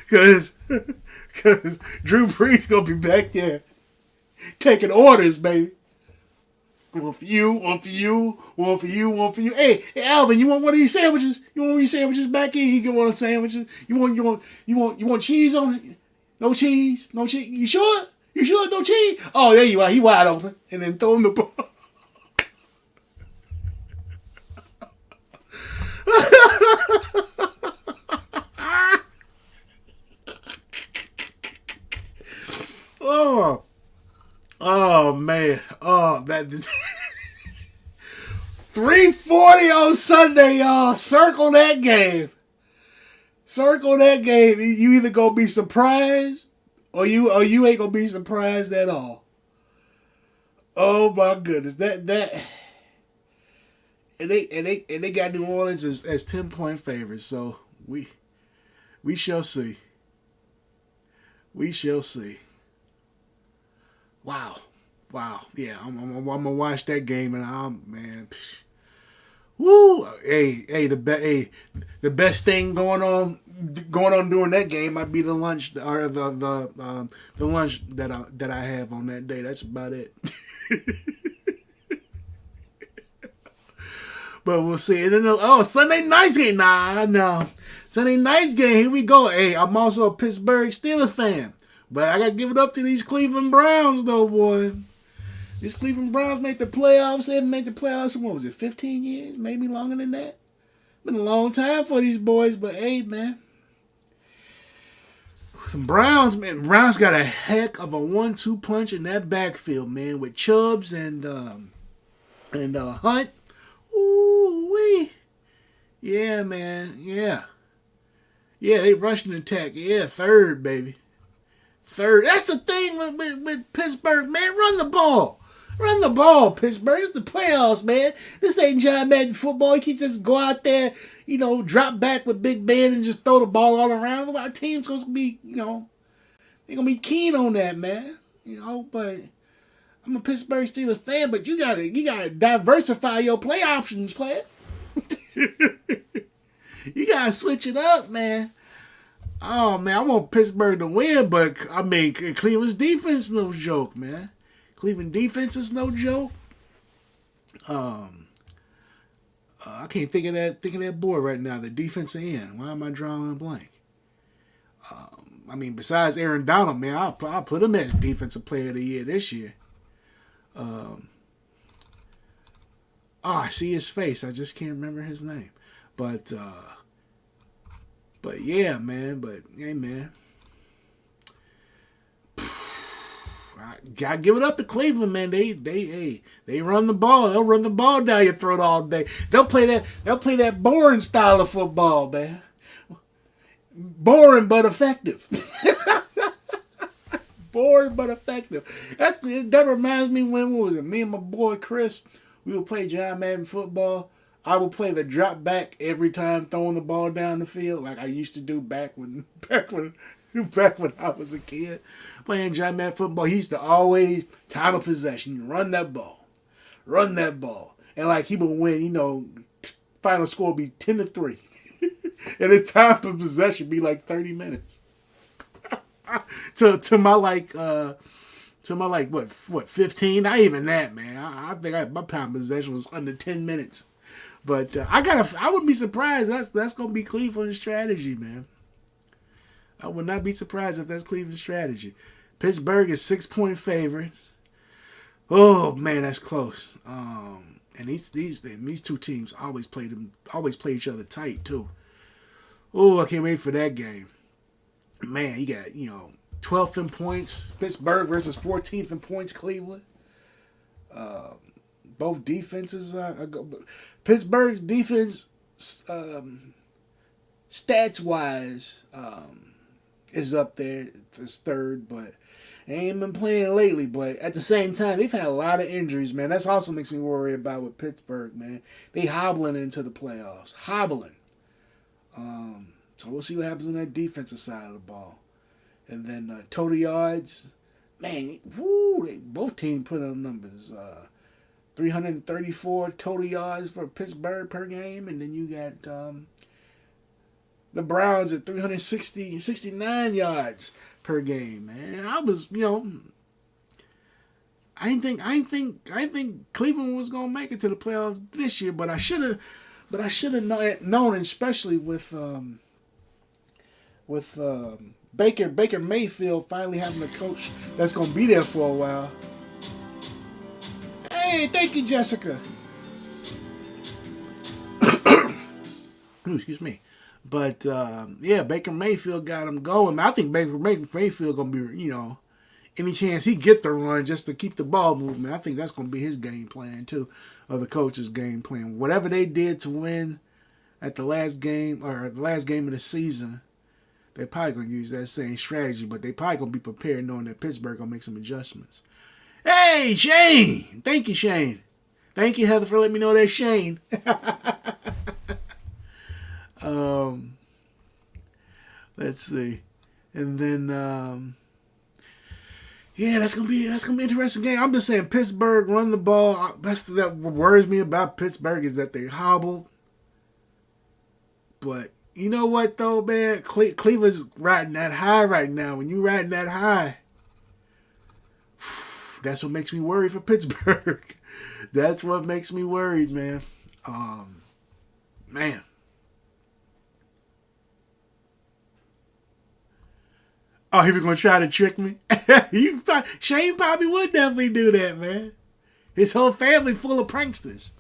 Because Drew Brees going to be back there taking orders, baby. One for you, one for you, one for you, one for you. Hey, Alvin, you want one of these sandwiches? You want one of these sandwiches back here? He get one of the sandwiches. You want cheese on it? No cheese? No cheese? You sure? You sure? No cheese? Oh, there you are. He wide open. And then throw him the ball. Oh man. Oh, that 3:40 on Sunday, y'all. Circle that game. You either gonna be surprised or you ain't gonna be surprised at all. Oh my goodness. That and they got New Orleans as 10-point favorites, so we shall see. We shall see. Wow. Yeah, I'm gonna watch that game, and man. Woo! Hey, the best thing going on during that game might be the lunch or the lunch that I have on that day. That's about it. But we'll see. And then Sunday night's game. Nah. Sunday night's game. Here we go. Hey, I'm also a Pittsburgh Steelers fan. But I got to give it up to these Cleveland Browns, though, boy. These Cleveland Browns made the playoffs. They haven't made the playoffs in, what was it, 15 years? Maybe longer than that. Been a long time for these boys, but hey, man. The Browns, man. Browns got a heck of a 1-2 punch in that backfield, man, with Chubbs and Hunt. Ooh-wee. Yeah, man. Yeah. Yeah, they rushing the attack. Yeah, third, baby. Third. That's the thing with Pittsburgh, man. Run the ball. Run the ball, Pittsburgh. It's the playoffs, man. This ain't John Madden football. You can just go out there, drop back with Big Ben and just throw the ball all around. Our team's supposed to be, they're going to be keen on that, man. But I'm a Pittsburgh Steelers fan, but you gotta diversify your play options, player. You gotta switch it up, man. Oh, man, I want Pittsburgh to win, but, I mean, Cleveland's defense is no joke, man. Cleveland defense is no joke. I can't think of that board right now, the defensive end. Why am I drawing a blank? I mean, besides Aaron Donald, man, I'll put him as Defensive Player of the Year this year. I see his face. I just can't remember his name. But yeah, man. But hey, man, I gotta give it up to Cleveland, man. They run the ball. They'll run the ball down your throat all day. They'll play that boring style of football, man. Boring but effective. Boring but effective. That reminds me when, what was it? Me and my boy Chris, we would play John Madden football. I would play the drop back every time throwing the ball down the field, like I used to do back when I was a kid playing John Madden football. He used to always time of possession, run that ball, and like he would win. Final score would be 10-3, and his time of possession be like 30 minutes. to my what 15? Not even that, man. I think my time of possession was under 10 minutes. But I wouldn't be surprised. That's gonna be Cleveland's strategy, man. I would not be surprised if that's Cleveland's strategy. Pittsburgh is 6-point favorites. Oh man, that's close. And these two teams always play each other tight too. Oh, I can't wait for that game. Man, you got 12th in points, Pittsburgh versus 14th in points, Cleveland. Both defenses. Pittsburgh's defense, stats wise, is up there. It's third, but they ain't been playing lately. But at the same time, they've had a lot of injuries, man. That's also makes me worry about with Pittsburgh, man. They hobbling into the playoffs, hobbling. So we'll see what happens on that defensive side of the ball. And then total yards, man, both teams put up numbers. 334 total yards for Pittsburgh per game, and then you got the Browns at 369 yards per game, man. And I was, I didn't think Cleveland was gonna make it to the playoffs this year, but I should have known, especially with Baker Mayfield finally having a coach that's gonna be there for a while. Hey, thank you, Jessica. Excuse me. But, yeah, Baker Mayfield got him going. I think Baker Mayfield going to be, any chance he get the run just to keep the ball moving. I think that's going to be his game plan, too, or the coach's game plan. Whatever they did to win at the last game of the season, they're probably going to use that same strategy, but they probably going to be prepared knowing that Pittsburgh going to make some adjustments. Hey, Shane! Thank you, Shane. Thank you, Heather, for letting me know that's Shane. Let's see. And then, yeah, that's gonna be an interesting game. I'm just saying Pittsburgh run the ball. That what worries me about Pittsburgh is that they hobble. But you know what though, man? Cleveland's riding that high right now. When you riding that high, that's what makes me worried for Pittsburgh. That's what makes me worried, man. Man. Oh, he was gonna try to trick me. Shane probably would definitely do that, man. His whole family full of pranksters.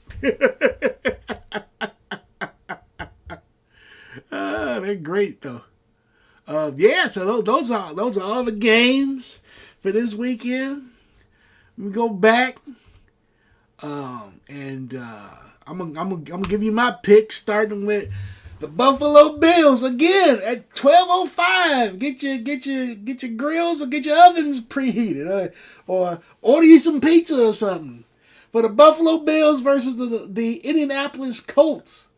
They're great though. Yeah, so those are all the games for this weekend. We go back, and I'm gonna give you my picks, starting with the Buffalo Bills again at 12:05. Get your grills or get your ovens preheated, or order you some pizza or something for the Buffalo Bills versus the Indianapolis Colts.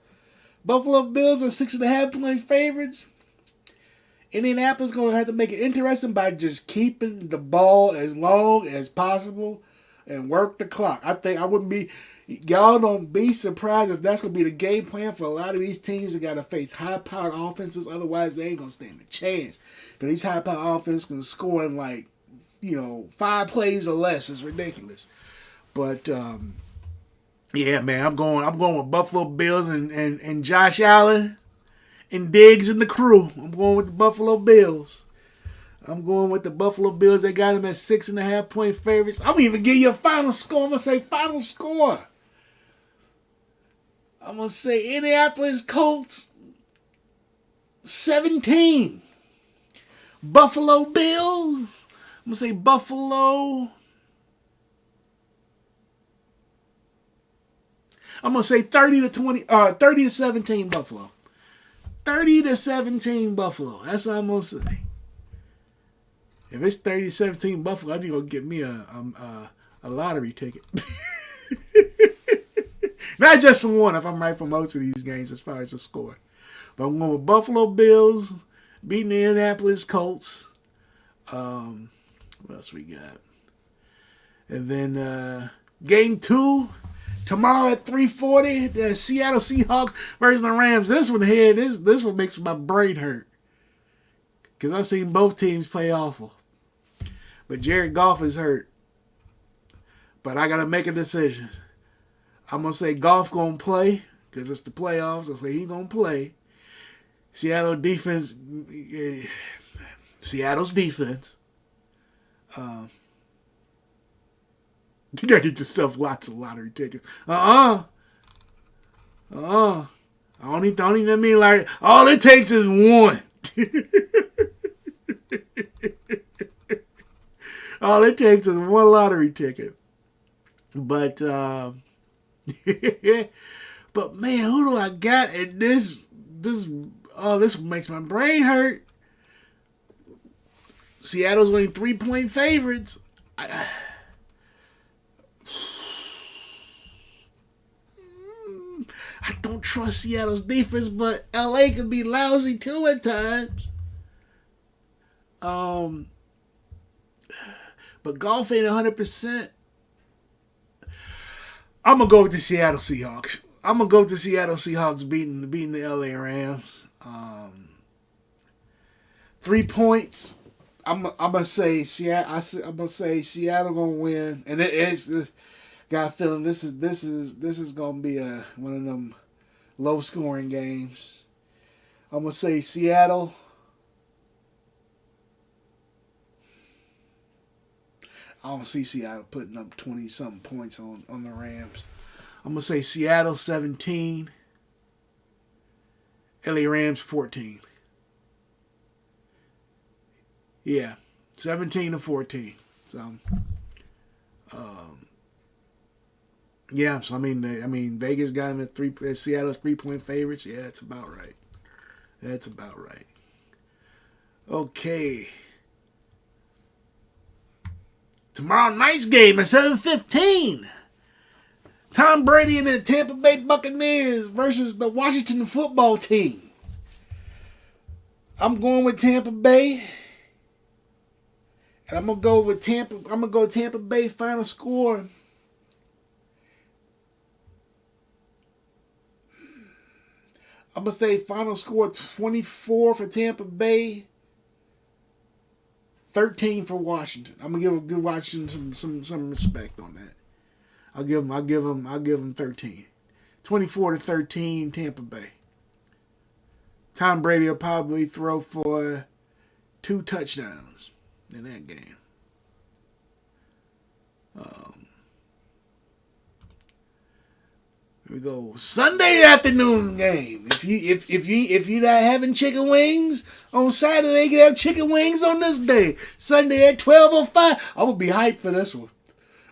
Buffalo Bills are 6.5-point favorites. Indianapolis going to have to make it interesting by just keeping the ball as long as possible and work the clock. I wouldn't be, y'all don't be surprised if that's going to be the game plan for a lot of these teams that got to face high-powered offenses. Otherwise, they ain't going to stand a chance. Because these high-powered offenses can score in 5 plays or less. It's ridiculous. But, yeah, man, I'm going with Buffalo Bills and Josh Allen and Diggs and the crew. I'm going with the Buffalo Bills. I'm going with the Buffalo Bills. They got them at 6.5-point favorites. I'm going to even give you a final score. I'm going to say final score. I'm going to say Indianapolis Colts 17. Buffalo Bills. I'm going to say Buffalo. I'm going to say 30-17 Buffalo. 30-17 Buffalo. That's what I'm going to say. If it's 30-17 Buffalo, I need to go get me a lottery ticket. Not just for one, if I'm right for most of these games as far as the score. But I'm going with Buffalo Bills beating the Indianapolis Colts. What else we got? And then game 2. Tomorrow at 3:40, the Seattle Seahawks versus the Rams. This one here, this one makes my brain hurt. Because I've seen both teams play awful. But Jared Goff is hurt. But I got to make a decision. I'm going to say Goff going to play. Because it's the playoffs. I'll say he's going to play. Seattle's defense. You gotta get yourself lots of lottery tickets. I don't even mean like all it takes is one. All it takes is one lottery ticket. But but man, who do I got? And this makes my brain hurt. Seattle's winning 3-point favorites. I don't trust Seattle's defense, but LA can be lousy too at times. But Goff ain't 100%. I'm gonna go with the Seattle Seahawks. I'm gonna go with the Seattle Seahawks beating the LA Rams. 3 points. I'm gonna say Seattle. I'm gonna say Seattle gonna win, and it's. Got a feeling this is gonna be one of them low scoring games. I'm gonna say Seattle. I don't see Seattle putting up 20-something points on the Rams. I'm gonna say Seattle 17. LA Rams 14. Yeah, 17-14. So. Yeah, so I mean, Vegas got him at Seattle's 3-point favorites. Yeah, that's about right. Okay. Tomorrow night's game at 7:15. Tom Brady and the Tampa Bay Buccaneers versus the Washington football team. I'm going with Tampa Bay. And I'm gonna go with Tampa Bay final score. I'm going to say final score 24 for Tampa Bay, 13 for Washington. I'm going to give Washington some respect on that. I'll give them 13. 24-13 Tampa Bay. Tom Brady will probably throw for 2 touchdowns in that game. Here we go. Sunday afternoon game. If you not having chicken wings on Saturday, you can have chicken wings on this day. Sunday at 12:05. I'm gonna be hyped for this one.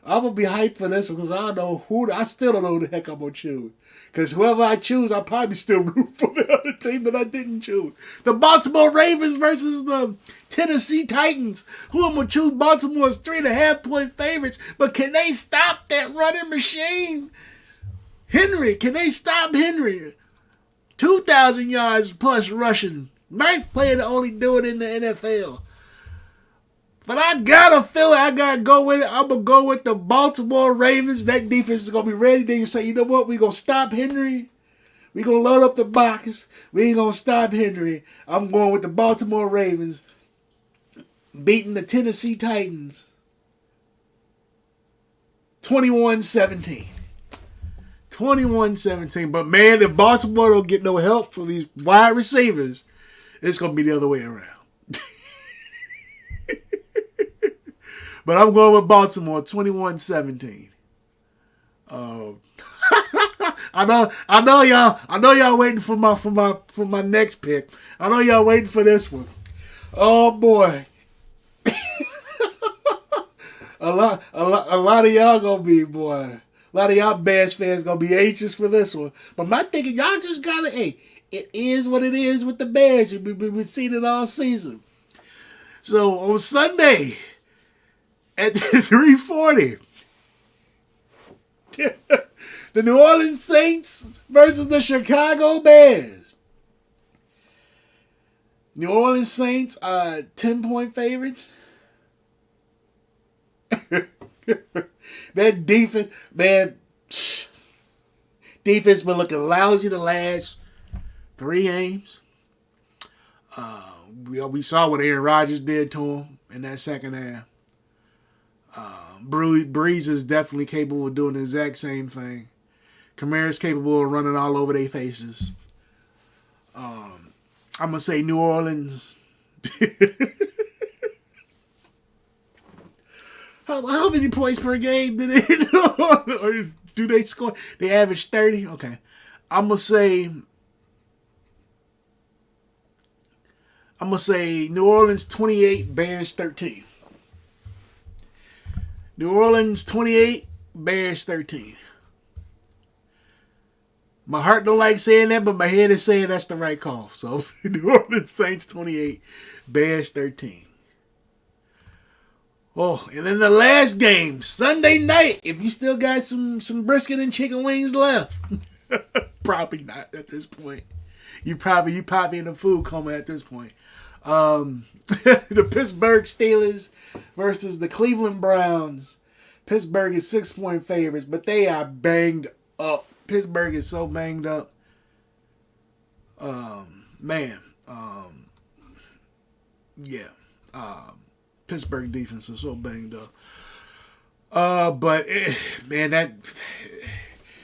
Because I still don't know who the heck I'm gonna choose. Because whoever I choose, I'll probably still root for the other team that I didn't choose. The Baltimore Ravens versus the Tennessee Titans. Who I'm gonna choose? Baltimore's 3.5-point favorites. But can they stop that running machine? Henry, can they stop Henry? 2,000 yards plus rushing. Ninth player to only do it in the NFL. But I got a feeling I got to go with it. I'm going to go with the Baltimore Ravens. That defense is going to be ready. They can say, you know what? We're going to stop Henry. We're going to load up the box. We ain't going to stop Henry. I'm going with the Baltimore Ravens beating the Tennessee Titans 21-17. 21-17. But, man, if Baltimore don't get no help from these wide receivers, it's going to be the other way around. But I'm going with Baltimore 21-17. I know y'all waiting for my next pick. I know y'all waiting for this one. Oh boy. a lot of y'all gonna be, boy. A lot of y'all Bears fans gonna be anxious for this one. But my thinking, y'all just gotta, it is what it is with the Bears. We've been seeing it all season. So on Sunday at 3:40, the New Orleans Saints versus the Chicago Bears. New Orleans Saints are 10-point favorites. That defense, man, defense been looking lousy the last 3 games. We saw what Aaron Rodgers did to him in that second half. Breeze is definitely capable of doing the exact same thing. Kamara's capable of running all over their faces. I'm going to say New Orleans. How many points per game do they or do they score? They average 30? Okay. I'm going to say New Orleans 28, Bears 13. New Orleans 28, Bears 13. My heart don't like saying that, but my head is saying that's the right call. So New Orleans Saints 28, Bears 13. Oh, and then the last game, Sunday night. If you still got some brisket and chicken wings left, probably not at this point. You probably in a food coma at this point. The Pittsburgh Steelers versus the Cleveland Browns. Pittsburgh is 6-point favorites, but they are banged up. Pittsburgh is so banged up. Pittsburgh defense is so banged up.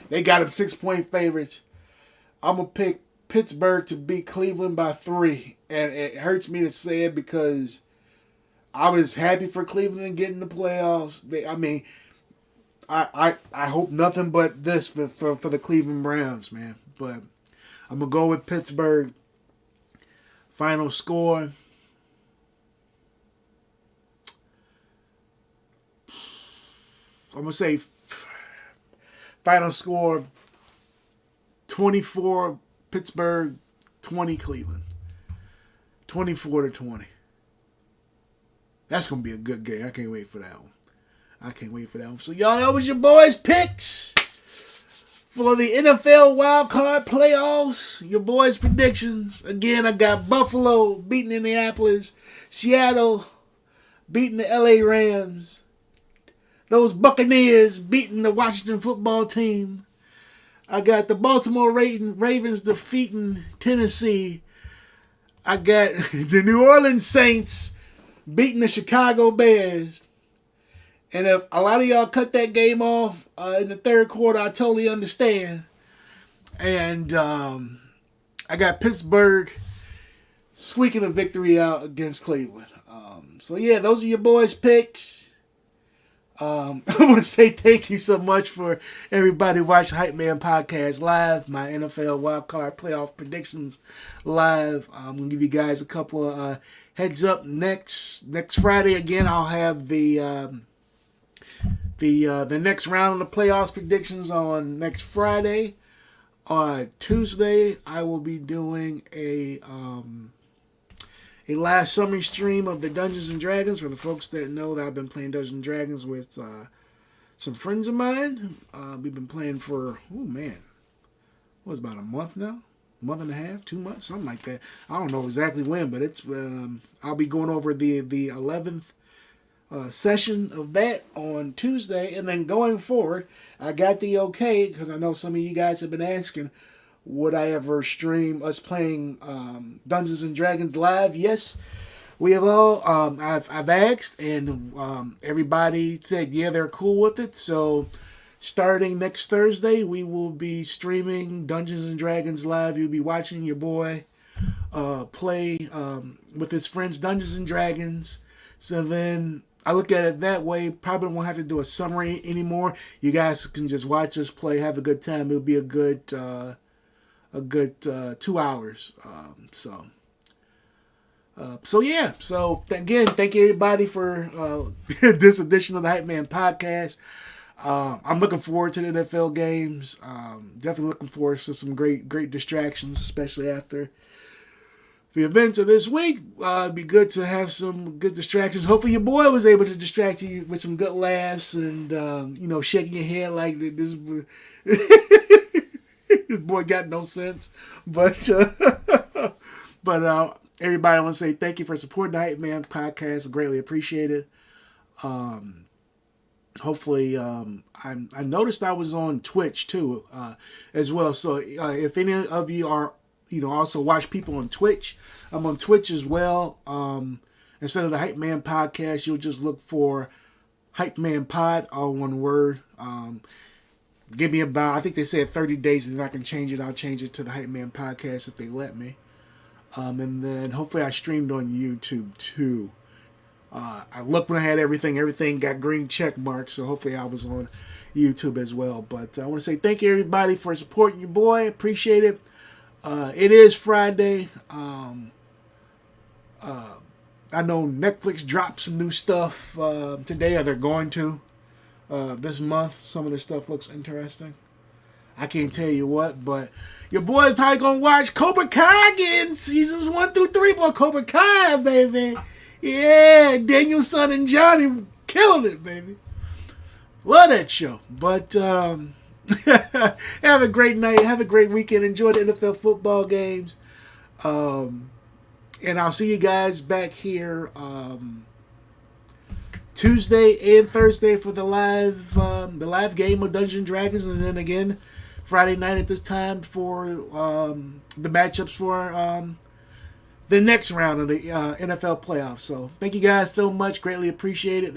They got them 6-point favorites. I'm going to pick Pittsburgh to beat Cleveland by 3. And it hurts me to say it because I was happy for Cleveland getting the playoffs. I hope nothing but this for the Cleveland Browns, man. But I'm going to go with Pittsburgh. Final score. I'm going to say final score 24 Pittsburgh, 20 Cleveland. 24-20. That's going to be a good game. I can't wait for that one. So, y'all, that was your boys' picks for the NFL Wildcard Playoffs. Your boys' predictions. Again, I got Buffalo beating Indianapolis. Seattle beating the LA Rams. Those Buccaneers beating the Washington football team. I got the Baltimore Ravens defeating Tennessee. I got the New Orleans Saints beating the Chicago Bears. And if a lot of y'all cut that game off in the third quarter, I totally understand. And I got Pittsburgh squeaking a victory out against Cleveland. So yeah, those are your boys' picks. I want to say thank you so much for everybody watching Hypeman Podcast Live, my NFL Wildcard Playoff predictions live. I'm going to give you guys a couple of heads up. Next Friday, again, I'll have the next round of the playoffs predictions on next Friday. On Tuesday, I will be doing a last summary stream of the Dungeons and Dragons. For the folks that know that I've been playing Dungeons and Dragons with some friends of mine. We've been playing for, about a month now? Month and a half, 2 months, something like that. I don't know exactly when, but it's I'll be going over the 11th session of that on Tuesday, and then going forward, I got the okay, because I know some of you guys have been asking, would I ever stream us playing Dungeons and Dragons live? Yes, we have all. I've asked, and everybody said yeah, they're cool with it. So starting next Thursday, we will be streaming Dungeons and Dragons live. You'll be watching your boy play with his friends Dungeons and Dragons. So then I look at it that way. Probably won't have to do a summary anymore. You guys can just watch us play, have a good time. It'll be a good 2 hours. So yeah. So again, thank you everybody for this edition of the Hype Man Podcast. I'm looking forward to the NFL games. Definitely looking forward to some great distractions, especially after the events of this week. It'd be good to have some good distractions. Hopefully your boy was able to distract you with some good laughs and shaking your head like this. This boy got no sense. But everybody, I want to say thank you for supporting the Hype Man Podcast. I greatly appreciate it. Hopefully, I noticed I was on Twitch too, as well. So if any of you are, also watch people on Twitch, I'm on Twitch as well. Instead of the Hype Man Podcast, you'll just look for Hype Man Pod, all one word. Give me about, I think they said 30 days, and then I can change it. I'll change it to the Hype Man Podcast if they let me. And then hopefully I streamed on YouTube too. I looked when I had everything got green check marks, so hopefully I was on YouTube as well. But I want to say thank you everybody for supporting your boy. Appreciate it. It is Friday. I know Netflix dropped some new stuff today, or they're going to this month. Some of the stuff looks interesting. I can't tell you what, but your boy's probably gonna watch Cobra Kai again, seasons 1 through 3. Boy, Cobra Kai, baby. Yeah, Danielson and Johnny killing it, baby. Love that show. But have a great night. Have a great weekend. Enjoy the NFL football games. And I'll see you guys back here Tuesday and Thursday for the live game of Dungeons and Dragons, and then again Friday night at this time for the matchups for the next round of the NFL playoffs. So thank you guys so much. Greatly appreciate it.